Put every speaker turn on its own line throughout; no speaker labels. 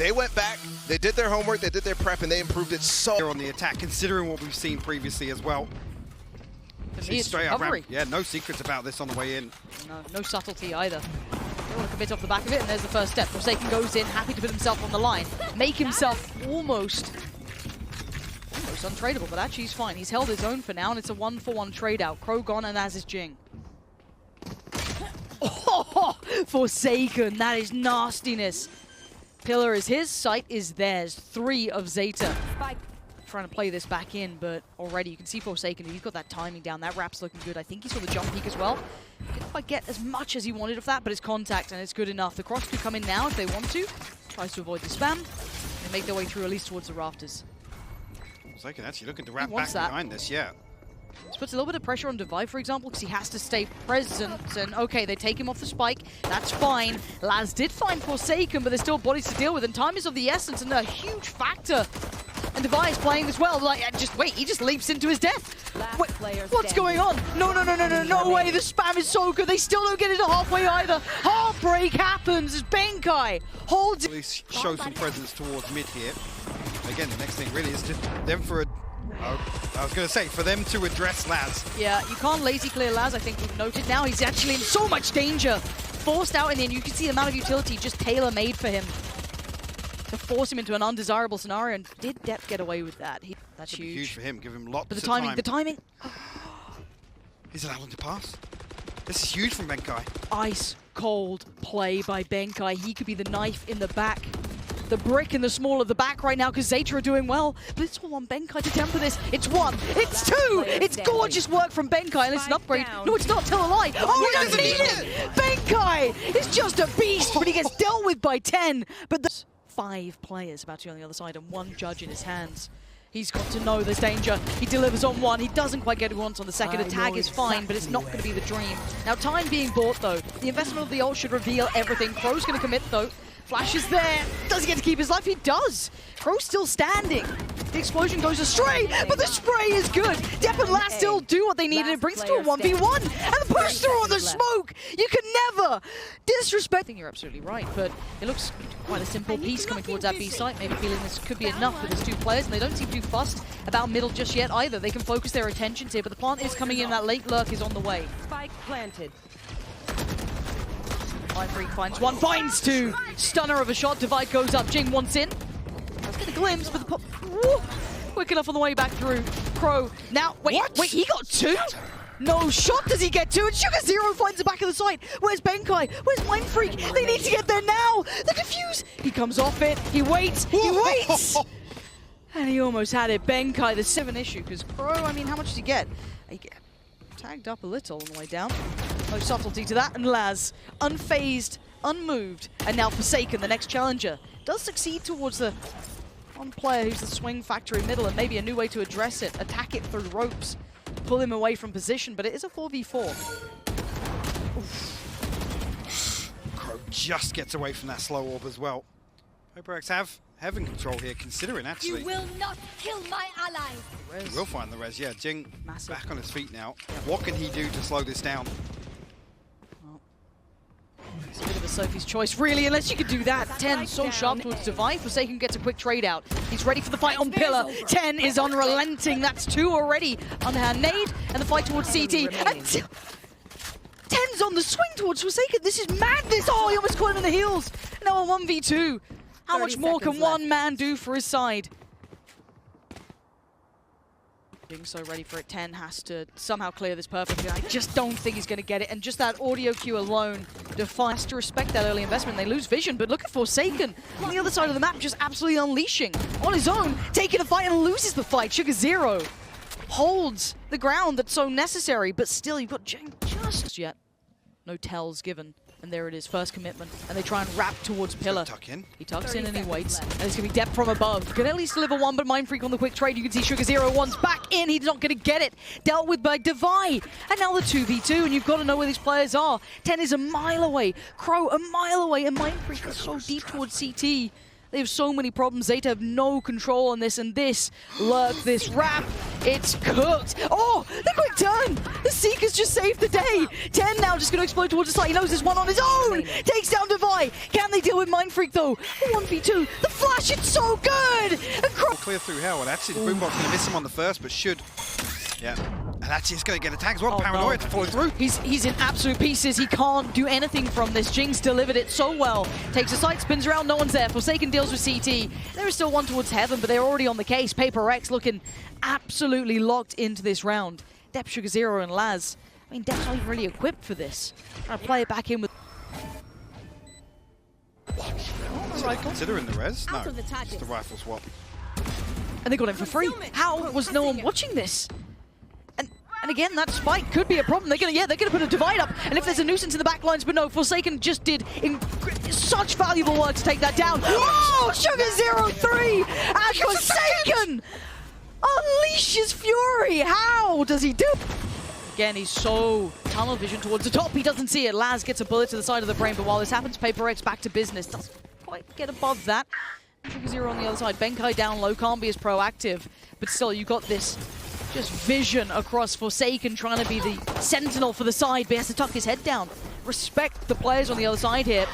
They went back, they did their homework, they did their prep, and they improved it so
on the attack, considering what we've seen previously as well.
Straight up ramp.
Yeah, no secrets about this on the way in.
No subtlety either. They want to commit off the back of it, and there's the first step. Forsaken goes in, happy to put himself on the line, make himself almost untradeable, but actually he's fine. He's held his own for now, and it's a 1-for-1 trade out. Crow gone, and as is Jing. Oh, Forsaken, that is nastiness. Pillar is his, sight is theirs. 3 of Zeta. Trying to play this back in, but already you can see Forsaken, he's got that timing down. That wrap's looking good. I think he saw the jump peek as well. Didn't quite get as much as he wanted of that, but it's contact and it's good enough. The cross could come in now if they want to. Tries to avoid the spam. They make their way through at least towards the rafters.
Forsaken actually looking to wrap back
that
behind this, yeah.
This puts a little bit of pressure on Divide, for example, because he has to stay present. And okay, they take him off the spike. That's fine. Laz did find Forsaken, but there's still bodies to deal with, and time is of the essence, and a huge factor. And Divide is playing as well. Like, just wait, he just leaps into his death. Wait, what's going on? No way. The spam is so good. They still don't get into halfway either. Heartbreak happens as Benkai holds
At least show some presence towards mid here. Again, the next thing really is just them for a... I was going to say, for them to address Laz.
Yeah, you can't lazy clear Laz, I think we've noted now. He's actually in so much danger. Forced out in the end, you can see the amount of utility just tailor-made for him to force him into an undesirable scenario, and did Depp get away with that? That's huge.
Huge for him, give him lots
but
of time.
The timing.
Is it Alan to pass? This is huge from Benkai.
Ice cold play by Benkai. He could be the knife in the back. The brick in the small of the back right now because Zeta are doing well. But it's all on Benkai to temper this. It's 1, it's 2! It's gorgeous work from Benkai, and it's an upgrade. No, it's not, tell a lie. Oh, he doesn't need it! Benkai is just a beast, but he gets dealt with by 10. But there's 5 players about to be on the other side and 1 judge in his hands. He's got to know there's danger. He delivers on 1. He doesn't quite get it once on the second. The tag is fine, but it's not going to be the dream. Now, time being bought, though. The investment of the ult should reveal everything. Crow's going to commit, though. Flash is there. Does he get to keep his life? He does. Crow's still standing. The explosion goes astray, but the spray is good. Depp and Laz still do what they need, and it brings it to a 1v1. And the push through on the smoke. You can never disrespect. I think you're absolutely right, but it looks quite a simple piece coming towards that B site. Maybe feeling this could be enough with his 2 players, and they don't seem too fussed about middle just yet either. They can focus their attentions here, but the plant is coming in. That late lurk is on the way.
Spike planted.
Mindfreak finds 1, finds 2. Stunner of a shot. Divide goes up. Jing wants in. Let's get a glimpse, but the pop. Woo, quick enough on the way back through. Crow. Now, wait, he got 2? No shot does he get 2, and Sugar Zero finds the back of the site. Where's Benkai? Where's Mindfreak? They need to get there now. The defuse. He comes off it. He waits. He waits. And he almost had it. Benkai, the 7 issue, because Crow, I mean, how much does he get? He get tagged up a little on the way down. No subtlety to that, and Laz, unfazed, unmoved, and now Forsaken, the next challenger, does succeed towards the one player who's the swing factor in middle, and maybe a new way to address it, attack it through ropes, pull him away from position, but it is a 4v4.
Crow just gets away from that slow orb as well. Hyperx having control here, considering actually.
You will not kill my allies.
He will find the res, yeah. Jing
Massive.
back on his feet now. What can he do to slow this down?
It's a bit of a Sophie's choice, really, unless you could do that. 10 so sharp towards Divide. Forsaken gets a quick trade out. He's ready for the fight on Pillar. 10 is unrelenting. That's 2 already. Underhand nade, and the fight towards CT. And 10's on the swing towards Forsaken. This is madness. Oh, he almost caught him in the heels. Now a 1v2. How much more can one man do for his side? Being so ready for it, 10 has to somehow clear this perfectly. I just don't think he's going to get it, and just that audio cue alone has to respect that early investment. They lose vision, but look at Forsaken on the other side of the map, just absolutely unleashing on his own, taking a fight and loses the fight. Sugar Zero holds the ground that's so necessary, but still you've got Jing just yet. No tells given. And there it is, first commitment. And they try and wrap towards Pillar.
Tuck in.
He tucks in and he waits. And it's going to be Depp from above. Can at least deliver 1, but Mindfreak on the quick trade. You can see Sugar Zero one's back in. He's not going to get it. Dealt with by Divide. And now the 2v2, and you've got to know where these players are. 10 is a mile away. Crow a mile away. And Mindfreak is so deep towards CT. They have so many problems. Zeta have no control on this, and this lurk, this wrap It's cooked. Oh, the quick turn. The Seekers just saved the day. 10 now just going to explode towards the side. He knows there's one on his own. Takes down Devi. Can they deal with Mindfreak though? 1v2. The flash, it's so good.
Clear through hell, and actually the Boombox going to miss him on the first, but should. Yeah. And actually it's going to get attacked as well. Paranoia to follow through.
He's in absolute pieces. He can't do anything from this. Jinx delivered it so well. Takes a side, spins around, no one's there. Forsaken deals with CT. There is still one towards Heaven, but they're already on the case. Paper Rex looking absolutely locked into this round. Dep, Sugar Zero, and Laz. I mean, Dep's not even really equipped for this. Trying to play it back in with...
Considering the res? No,
Out of the
it's
target.
the rifle swap.
And they got him for free. How was no one watching this? And again, that spike could be a problem. They're gonna put a divide up. And if there's a nuisance in the back lines, but no, Forsaken just did such valuable work to take that down. Whoa! Sugar 0-3! And Forsaken unleashes fury. How does he do? Again, he's so tunnel vision towards the top. He doesn't see it. Laz gets a bullet to the side of the brain, but while this happens, Paper Rex back to business. Doesn't quite get above that. Sugar Zero on the other side. Benkai down low, can't be as proactive, but still, you got this just vision across Forsaken trying to be the sentinel for the side, but he has to tuck his head down. Respect the players on the other side here.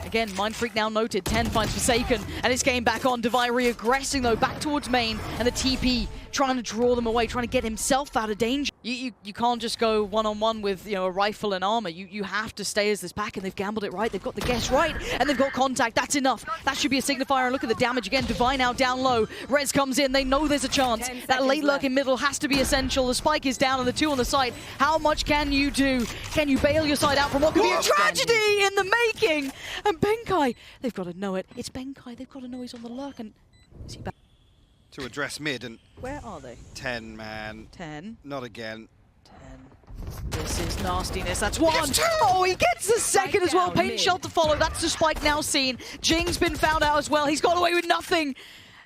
Again, Mindfreak now noted. 10 finds Forsaken, and it's game back on. Devi re-aggressing though, back towards main, and the TP trying to draw them away, trying to get himself out of danger. You can't just go one-on-one with, you know, a rifle and armor. You have to stay as this pack, and they've gambled it right. They've got the guess right, and they've got contact. That's enough. That should be a signifier, and look at the damage again. Devi now down low. Rez comes in. They know there's a chance. That late lurk in middle has to be essential. The spike is down, and the two on the side. How much can you do? Can you bail your side out from what could be a tragedy in the making? And Benkai, they've got to know it. It's Benkai. They've got to know he's on the lurk, and is he back?
To address mid, and
Where are they?
10, man.
10.
Not again.
10. This is nastiness. That's one. Oh, he gets the second as well. Paint shell to follow. That's the spike now seen. Jing's been found out as well. He's got away with nothing.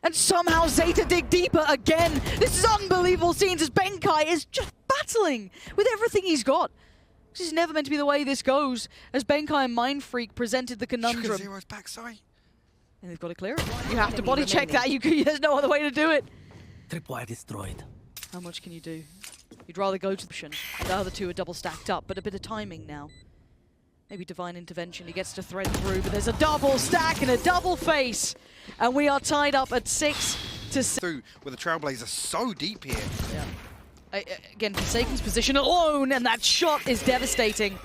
And somehow Zeta dig deeper again. This is unbelievable scenes as Benkai is just battling with everything he's got. This is never meant to be the way this goes, as Benkai and Mindfreak presented the conundrum.
Sugar Zero's back, sorry.
And they've got to clear it. You have to body check that. There's no other way to do it.
Tripwire destroyed.
How much can you do? You'd rather go to the option. The other two are double stacked up, but a bit of timing now. Maybe divine intervention. He gets to thread through, but there's a double stack and a double face. And we are tied up at 6-6.
Through with the Trailblazer so deep here.
Yeah. Again, Forsaken's position alone, and that shot is devastating.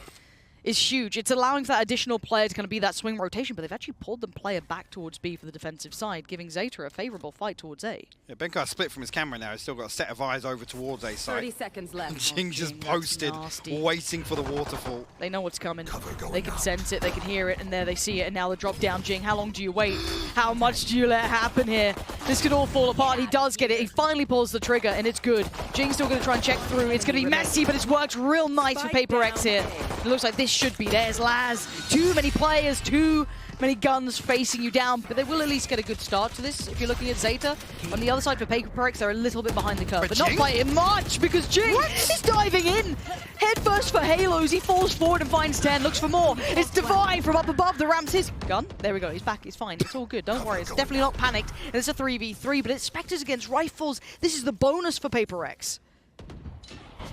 Is huge. It's allowing for that additional player to kind of be that swing rotation, but they've actually pulled the player back towards B for the defensive side, giving Zeta a favorable fight towards A.
Yeah, Benkai split from his camera now. He's still got a set of eyes over towards A side.
30 seconds left.
Jing just
Jing, that's
posted,
nasty.
waiting for the waterfall.
They know what's coming. They can sense it, they can hear it, and there they see it, and now the drop down. Jing, how long do you wait? How much do you let happen here? This could all fall apart. He does get it. He finally pulls the trigger, and it's good. Jing's still going to try and check through. It's going to be messy, but it's worked real nice for Paper Rex here. It looks like this should be theirs. Laz, too many players, too many guns facing you down, but they will at least get a good start to this. If you're looking at Zeta, on the other side for Paper Rex, they're a little bit behind the curve, but not by much, because Jing is diving in. Head first for Halos, he falls forward and finds 10, looks for more. It's Devi from up above, the ramps his gun. There we go, he's back, it's fine, it's all good, don't worry. It's definitely not panicked, and it's a 3v3, but it's Spectres against Rifles. This is the bonus for Paper Rex.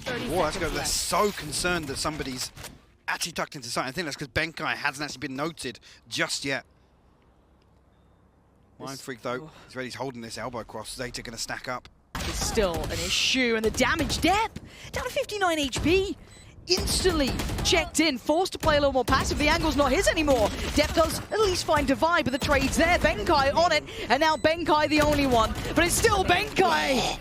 Whoa, that's good. They're so concerned that somebody's actually tucked into sight. I think that's because Benkai hasn't actually been noted just yet. Mindfreak though, he's ready, he's holding this elbow cross. Zeta gonna stack up.
It's still an issue, and the damage Dep down to 59 HP. Instantly checked in, forced to play a little more passive. The angle's not his anymore. Dep does at least find Devi, but the trade's there. Benkai on it, and now Benkai the only one. But it's still Benkai!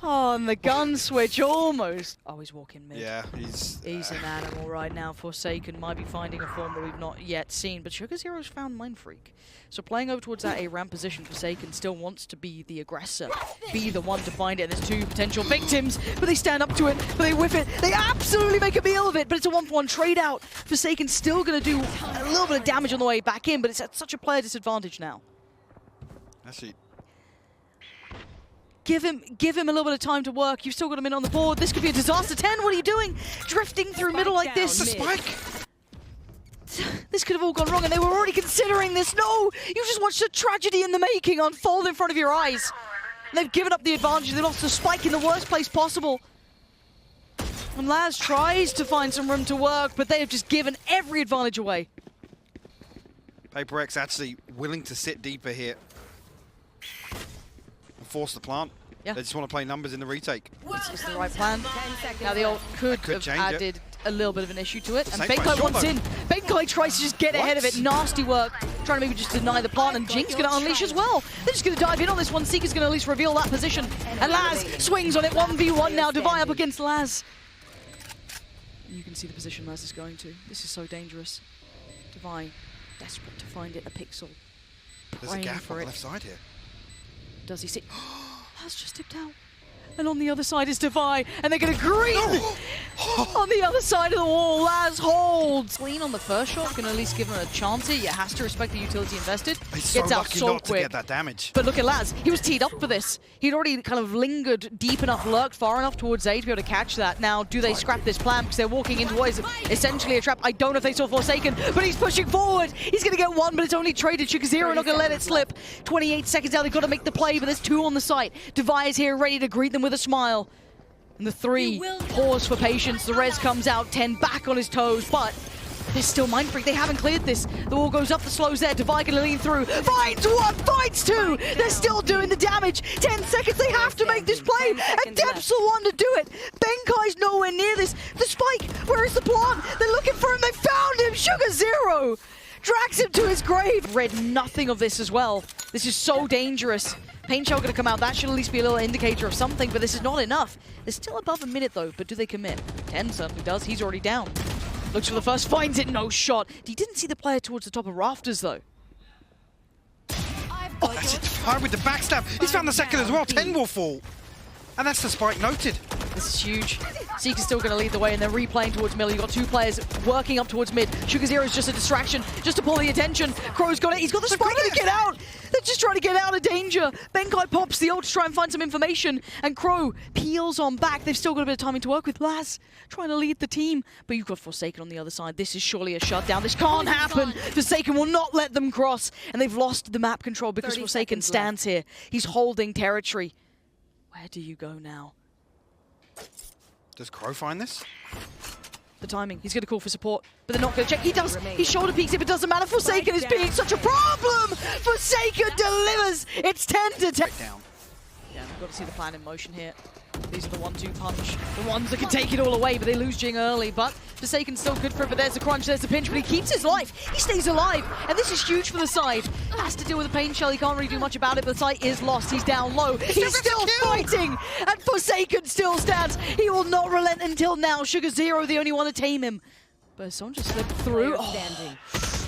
Oh, and the gun switch almost. Oh, he's walking mid.
Yeah, he's
an animal right now. Forsaken might be finding a form that we've not yet seen, but Sugar Zero's found Mindfreak. So playing over towards that A ramp position, Forsaken still wants to be the aggressor, be the one to find it. There's two potential victims, but they stand up to it, but they whiff it. They absolutely make a meal of it, but it's a 1-for-1 trade out. Forsaken's still going to do a little bit of damage on the way back in, but it's at such a player disadvantage now.
actually.
Give him a little bit of time to work. You've still got him in on the board. This could be a disaster. 10, what are you doing? Drifting through middle like this.
The
Spike!
This could have all gone wrong, and they were already considering this. No! You just watched a tragedy in the making unfold in front of your eyes. they've given up the advantage. They lost the spike in the worst place possible. And Laz tries to find some room to work, but they have just given every advantage away.
Paper X actually willing to sit deeper here and force the plant.
Yeah.
They just want to play numbers in the retake.
It's the right plan. Now the ult could have
change
added a little bit of an issue to it. And
Same
Benkai
by
wants
Shortbow.
in. Benkai tries to just get ahead of it. Nasty work. Trying to maybe just deny the plant. And Jinx going to unleash as well. They're just going to dive in on this one. Seeker's going to at least reveal that position. And Laz swings on it. 1v1 now. Devi up against Laz. You can see the position Laz is going to. This is so dangerous. Devi desperate to find it. A pixel.
There's a
Praying
gap
for
on the
it.
left side here.
Does he see? Laz just tipped out. And on the other side is Devi, and they're going to green on the other side of the wall. Laz holds. Clean on the first shot, can at least give him a chance here. You has to respect the utility invested.
He's so
Gets out
lucky
so
not to
quick.
get that damage.
But look at Laz, he was teed up for this. He'd already kind of lingered deep enough, lurked far enough towards A to be able to catch that. Now, do they scrap this plan because they're walking into what is essentially a trap? I don't know if they saw Forsaken, but he's pushing forward. He's going to get one, but it's only traded. Sugar0 not going to let it slip. 28 seconds now, they've got to make the play, but there's two on the site. Devi is here ready to greet them with a smile. And the three pause for patience. The res comes out, 10 back on his toes, but there's still Mind Freak. They haven't cleared this. The wall goes up, the slow's there. Devi gonna lean through. Finds one, finds two. They're still doing the damage. 10 seconds, they have to make this play. And Depth's the one to do it. Benkai's nowhere near this. The spike, where is the plant? They're looking for him, they found him. Sugar0 drags him to his grave. Read nothing of this as well. This is so dangerous. Pain Shell gonna come out. That should at least be a little indicator of something, but this is not enough. They're still above a minute though, but do they commit? 10 certainly does. He's already down. Looks for the first, finds it, no shot. He didn't see the player towards the top of rafters though.
Oh, that's it. Fire with the backstab. He's found the second as well. 10 will fall. And that's the spike noted.
This is huge. Seeker's still going to lead the way, and they're replaying towards middle. You've got two players working up towards mid. Sugar0 is just a distraction, just to pull the attention. Crow's got it. He's got the spike to get out. They're just trying to get out of danger. Benkai pops the ult to try and find some information, and Crow peels on back. They've still got a bit of timing to work with. Laz trying to lead the team, but you've got Forsaken on the other side. This is surely a shutdown. This can't happen. Forsaken will not let them cross, and they've lost the map control because Forsaken stands here. He's holding territory. Where do you go now?
Does Crow find this?
The timing. He's going to call for support, but they're not going to check. He does. He shoulder peeks it, but it doesn't matter. Forsaken is being such a problem. Forsaken delivers. It's 10 to 10.
Down.
Yeah, we've got to see the plan in motion here. These are the 1-2 punch. The ones that can take it all away, but they lose Jing early. But Forsaken's still good for it, but there's the crunch, there's the pinch, but he keeps his life. He stays alive, and this is huge for the side. Has to deal with the Pain Shell. He can't really do much about it, but the site is lost. He's down low. He's still fighting, and Forsaken still stands. He will not relent until now. Sugar0, the only one to tame him. But Son just slipped through. Oh,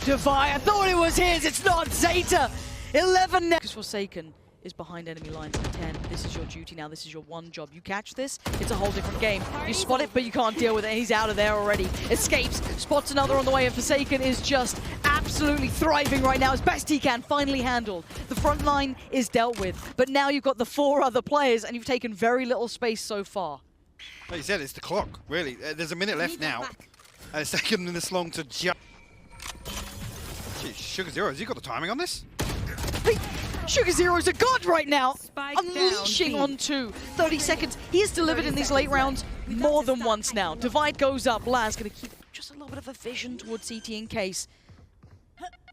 Devi, I thought it was his. It's not. Zeta, 11 now. Because Forsaken is behind enemy lines at 10. This is your duty now. This is your one job. You catch this, it's a whole different game. You spot it, but you can't deal with it. He's out of there already. Escapes, spots another on the way, and Forsaken is just absolutely thriving right now as best he can. Finally handled. The front line is dealt with, but now you've got the 4 other players, and you've taken very little space so far.
Like you said, it's the clock, really. There's a minute left now. And it's taken them this long to jump. Geez, Sugar0, has he got the timing on this?
Sugar0 is a god right now,
Spike
unleashing
down,
onto 30 seconds. He has delivered in these late rounds more than once now. Divide goes up. Laz going to keep just a little bit of a vision towards CT in case.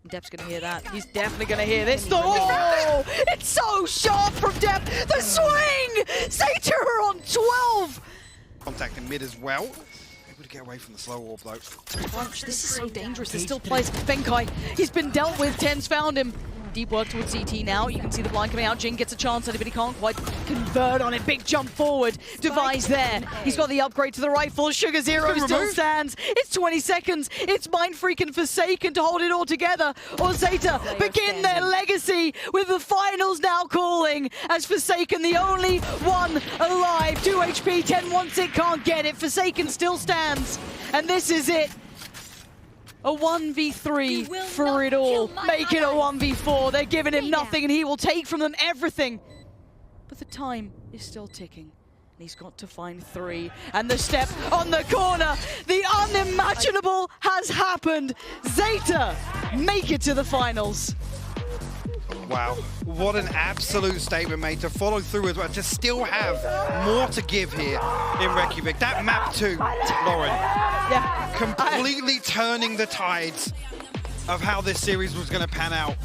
Dep's going to hear that. He's definitely going to hear this. Oh, it's so sharp from Dep. The swing! Zeta are on 12!
Contact in mid as well. Able to get away from the slow orb though.
Crunch, this is so dangerous. There's still players. Benkai, he's been dealt with. Ten's found him. Deep work towards CT now. You can see the blind coming out. Jing gets a chance, but he can't quite convert on it. Big jump forward. Devi's there. He's got the upgrade to the rifle. Sugar0 still stands. It's 20 seconds. It's Mind Freak and Forsaken to hold it all together. Or Zeta begin their legacy with the finals now calling as Forsaken, the only one alive. 2 HP, 10 wants it, can't get it. Forsaken still stands. And this is it. A 1v3 for it all. Make it a 1v4. They're giving him nothing and he will take from them everything. But the time is still ticking. And he's got to find 3. And the step on the corner. The unimaginable has happened. Zeta make it to the finals.
Wow, what an absolute statement made to follow through as well, to still have more to give here in Reykjavik. That map too, Lauren,
Yeah.
completely turning the tides of how this series was going to pan out.